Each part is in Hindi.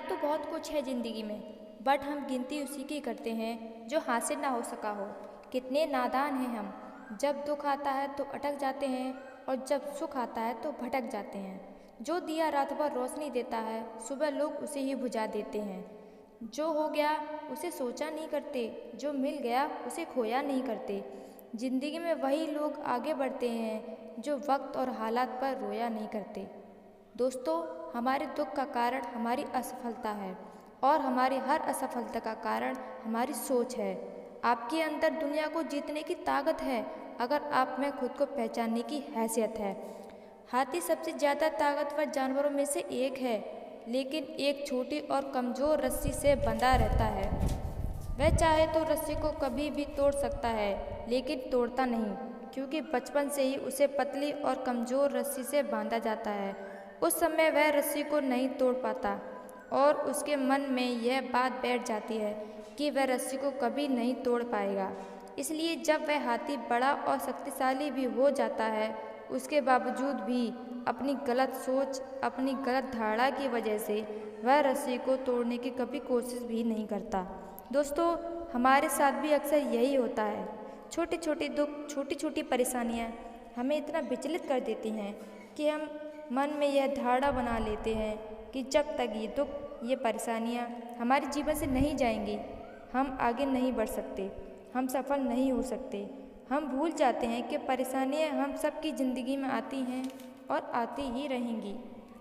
तो बहुत कुछ है ज़िंदगी में, बट हम गिनती उसी की करते हैं जो हासिल ना हो सका हो। कितने नादान हैं हम, जब दुख आता है तो अटक जाते हैं और जब सुख आता है तो भटक जाते हैं। जो दिया रात भर रोशनी देता है, सुबह लोग उसे ही बुझा देते हैं। जो हो गया उसे सोचा नहीं करते, जो मिल गया उसे खोया नहीं करते। जिंदगी में वही लोग आगे बढ़ते हैं जो वक्त और हालात पर रोया नहीं करते। दोस्तों, हमारे दुख का कारण हमारी असफलता है और हमारी हर असफलता का कारण हमारी सोच है। आपके अंदर दुनिया को जीतने की ताकत है अगर आप में खुद को पहचानने की हैसियत है। हाथी सबसे ज़्यादा ताकतवर जानवरों में से एक है, लेकिन एक छोटी और कमज़ोर रस्सी से बंधा रहता है। वह चाहे तो रस्सी को कभी भी तोड़ सकता है, लेकिन तोड़ता नहीं, क्योंकि बचपन से ही उसे पतली और कमज़ोर रस्सी से बांधा जाता है। उस समय वह रस्सी को नहीं तोड़ पाता और उसके मन में यह बात बैठ जाती है कि वह रस्सी को कभी नहीं तोड़ पाएगा। इसलिए जब वह हाथी बड़ा और शक्तिशाली भी हो जाता है, उसके बावजूद भी अपनी गलत सोच, अपनी गलत धारणा की वजह से वह रस्सी को तोड़ने की कभी कोशिश भी नहीं करता। दोस्तों, हमारे साथ भी अक्सर यही होता है। छोटे छोटे दुख, छोटी छोटी परेशानियाँ हमें इतना विचलित कर देती हैं कि हम मन में यह धारणा बना लेते हैं कि जब तक ये दुख, ये परेशानियाँ हमारे जीवन से नहीं जाएंगी, हम आगे नहीं बढ़ सकते, हम सफल नहीं हो सकते। हम भूल जाते हैं कि परेशानियाँ हम सबकी ज़िंदगी में आती हैं और आती ही रहेंगी।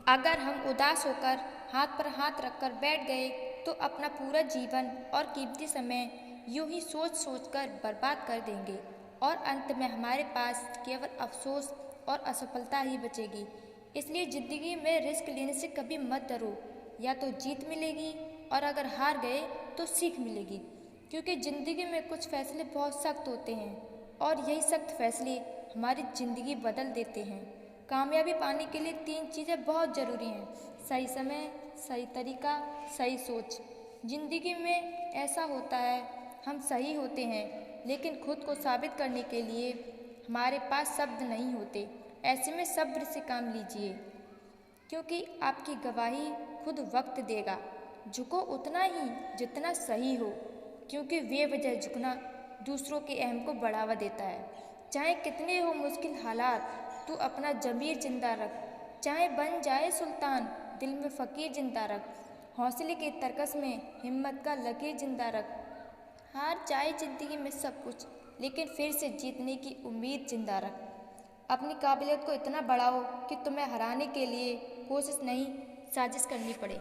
अगर हम उदास होकर हाथ पर हाथ रखकर बैठ गए तो अपना पूरा जीवन और कीमती समय यूं ही सोच सोच कर बर्बाद कर देंगे और अंत में हमारे पास केवल अफसोस और असफलता ही बचेगी। इसलिए ज़िंदगी में रिस्क लेने से कभी मत डरो। या तो जीत मिलेगी और अगर हार गए तो सीख मिलेगी, क्योंकि ज़िंदगी में कुछ फैसले बहुत सख्त होते हैं और यही सख्त फैसले हमारी ज़िंदगी बदल देते हैं। कामयाबी पाने के लिए 3 चीज़ें बहुत ज़रूरी हैं: सही समय, सही तरीका, सही सोच। ज़िंदगी में ऐसा होता है, हम सही होते हैं लेकिन खुद को साबित करने के लिए हमारे पास शब्द नहीं होते। ऐसे में सब्र से काम लीजिए, क्योंकि आपकी गवाही खुद वक्त देगा। झुको उतना ही जितना सही हो, क्योंकि बेवजह झुकना दूसरों के अहम को बढ़ावा देता है। चाहे कितने हो मुश्किल हालात, तू अपना ज़मीर जिंदा रख। चाहे बन जाए सुल्तान, दिल में फ़कीर जिंदा रख। हौसले के तरकस में हिम्मत का लकीर जिंदा रख। हार जाए ज़िंदगी में सब कुछ, लेकिन फिर से जीतने की उम्मीद जिंदा रख। अपनी काबिलियत को इतना बढ़ाओ कि तुम्हें हराने के लिए कोशिश नहीं, साजिश करनी पड़े।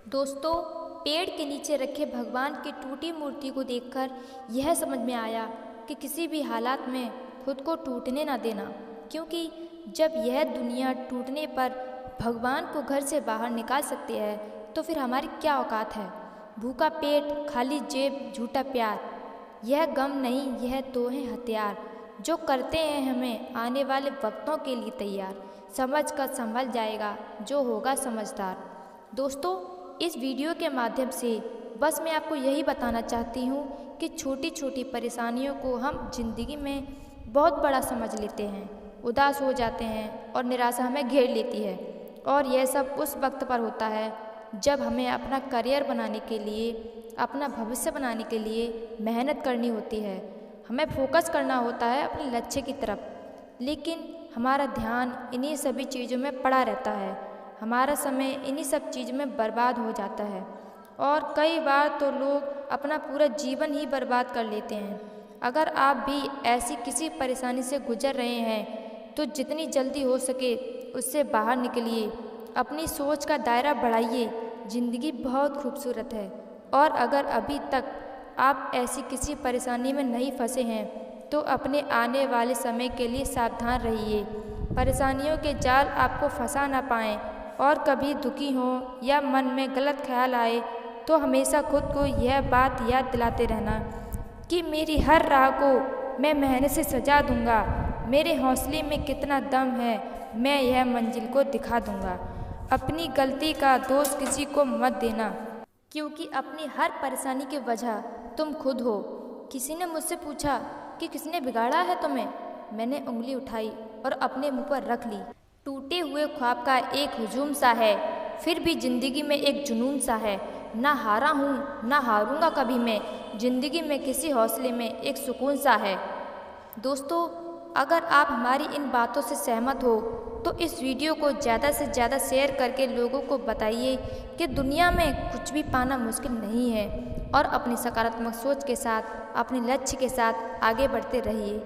दोस्तों, पेड़ के नीचे रखे भगवान की टूटी मूर्ति को देखकर यह समझ में आया कि किसी भी हालात में खुद को टूटने ना देना, क्योंकि जब यह दुनिया टूटने पर भगवान को घर से बाहर निकाल सकती है तो फिर हमारी क्या औकात है। भूखा पेट, खाली जेब, झूठा प्यार, यह गम नहीं, यह तो है हथियार जो करते हैं हमें आने वाले वक्तों के लिए तैयार। समझ कर संभल जाएगा जो होगा समझदार। दोस्तों, इस वीडियो के माध्यम से बस मैं आपको यही बताना चाहती हूँ कि छोटी छोटी परेशानियों को हम जिंदगी में बहुत बड़ा समझ लेते हैं, उदास हो जाते हैं और निराशा हमें घेर लेती है। और यह सब उस वक्त पर होता है जब हमें अपना करियर बनाने के लिए, अपना भविष्य बनाने के लिए मेहनत करनी होती है। हमें फोकस करना होता है अपने लक्ष्य की तरफ, लेकिन हमारा ध्यान इन्हीं सभी चीज़ों में पड़ा रहता है। हमारा समय इन्हीं सब चीज़ों में बर्बाद हो जाता है और कई बार तो लोग अपना पूरा जीवन ही बर्बाद कर लेते हैं। अगर आप भी ऐसी किसी परेशानी से गुजर रहे हैं तो जितनी जल्दी हो सके उससे बाहर निकलिए, अपनी सोच का दायरा बढ़ाइए। ज़िंदगी बहुत खूबसूरत है और अगर अभी तक आप ऐसी किसी परेशानी में नहीं फंसे हैं तो अपने आने वाले समय के लिए सावधान रहिए। परेशानियों के जाल आपको फंसा ना पाएँ और कभी दुखी हों या मन में गलत ख्याल आए तो हमेशा खुद को यह बात याद दिलाते रहना कि मेरी हर राह को मैं मेहनत से सजा दूंगा। मेरे हौसले में कितना दम है, मैं यह मंजिल को दिखा दूंगा। अपनी गलती का दोष किसी को मत देना, क्योंकि अपनी हर परेशानी की वजह तुम खुद हो। किसी ने मुझसे पूछा कि किसने बिगाड़ा है तुम्हें? मैंने उंगली उठाई और अपने मुंह पर रख ली। टूटे हुए ख्वाब का एक हुजूम सा है, फिर भी ज़िंदगी में एक जुनून सा है, ना हारा हूँ ना हारूंगा कभी मैं, ज़िंदगी में किसी हौसले में एक सुकून सा है। दोस्तों, अगर आप हमारी इन बातों से सहमत हो तो इस वीडियो को ज़्यादा से ज़्यादा शेयर करके लोगों को बताइए कि दुनिया में कुछ भी पाना मुश्किल नहीं है और अपनी सकारात्मक सोच के साथ, अपने लक्ष्य के साथ आगे बढ़ते रहिए।